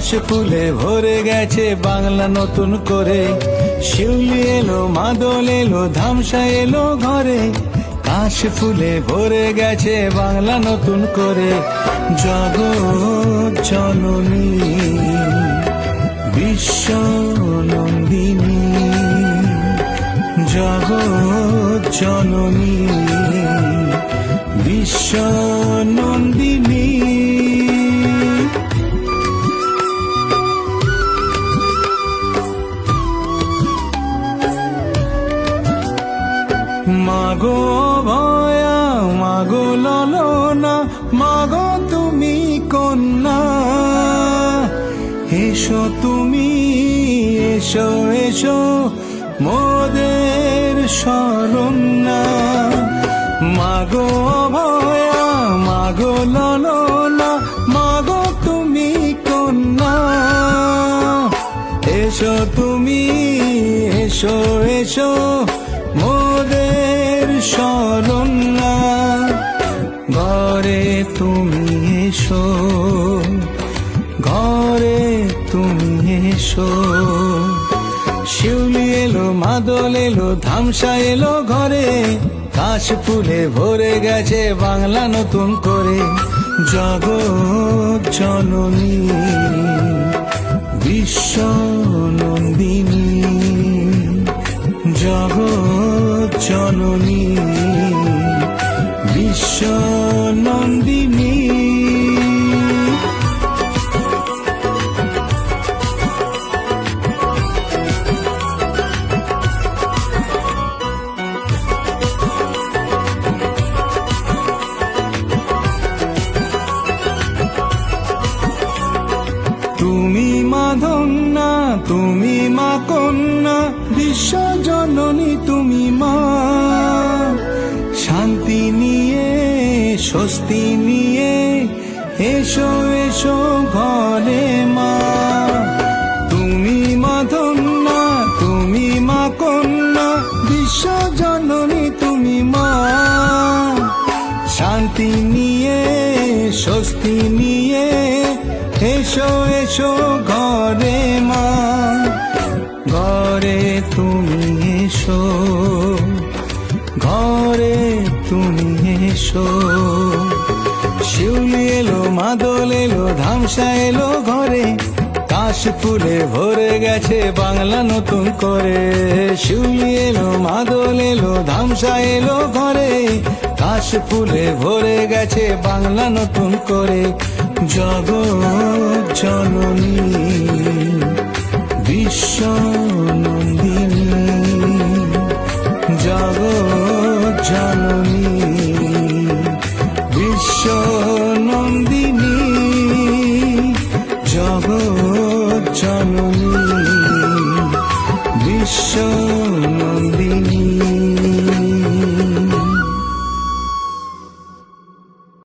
কাশ ফুলে ভরে গেছে বাংলা নতুন করে। শিউলি এলো, মাদল এলো, ধামসা এলো ঘরে। কাশ ফুলে ভরে গেছে বাংলা নতুন করে। জগৎ জননী বিশ্ব নন্দিনী, জগৎ জননী বিশ্ব নন্দিনী। মাগো ভয়া, মাগো ললনা, মাগো তুমি কন্যা। এসো তুমি, এসো এসো মোদের শরণ না। মাগো ভয়া, মাগো ললনা, মাগো তুমি কন্যা। এসো তুমি, এসো এসো মোদের শরণ না। ঘরে তুমি এসো, ঘরে তুমি এসো। শিউলি এলো, মাদল এলো, ধামসা এলো ঘরে। কাশ ফুলে ভরে গেছে বাংলা নতুন করে। জগৎ জননী বিশ্ব নন্দিনী, জগৎ জননী বিশ্ব নন্দিনী। তুমি মা ধন্যা, তুমি মা কন্যা, বিশ্ব জননী তুমি মা। শান্তি নিয়ে, স্বস্তি নিয়ে এসো এসো ঘরে মা। তুমি মা ধন্যা, তুমি মা কন্যা, বিশ্ব জননী তুমি মা। শান্তি নিয়ে, স্বস্তি নিয়ে এসো এসো ঘরে মা। ঘরে তুমি এসো, ঘরে তুমি এসো। শিউলি এলো, মাদল এলো, ধামসা এলো ঘরে। কাশ ফুলে ভরে গেছে বাংলা নতুন করে। শিউলি এলো, মাদল এলো, ধামসা এলো ঘরে। কাশ ফুলে ভরে গেছে বাংলা নতুন করে। জগৎ জননী বিশ্ব নন্দিনী, জগৎ জননী বিশ্ব নন্দিনী, জগৎ জননী বিশ্ব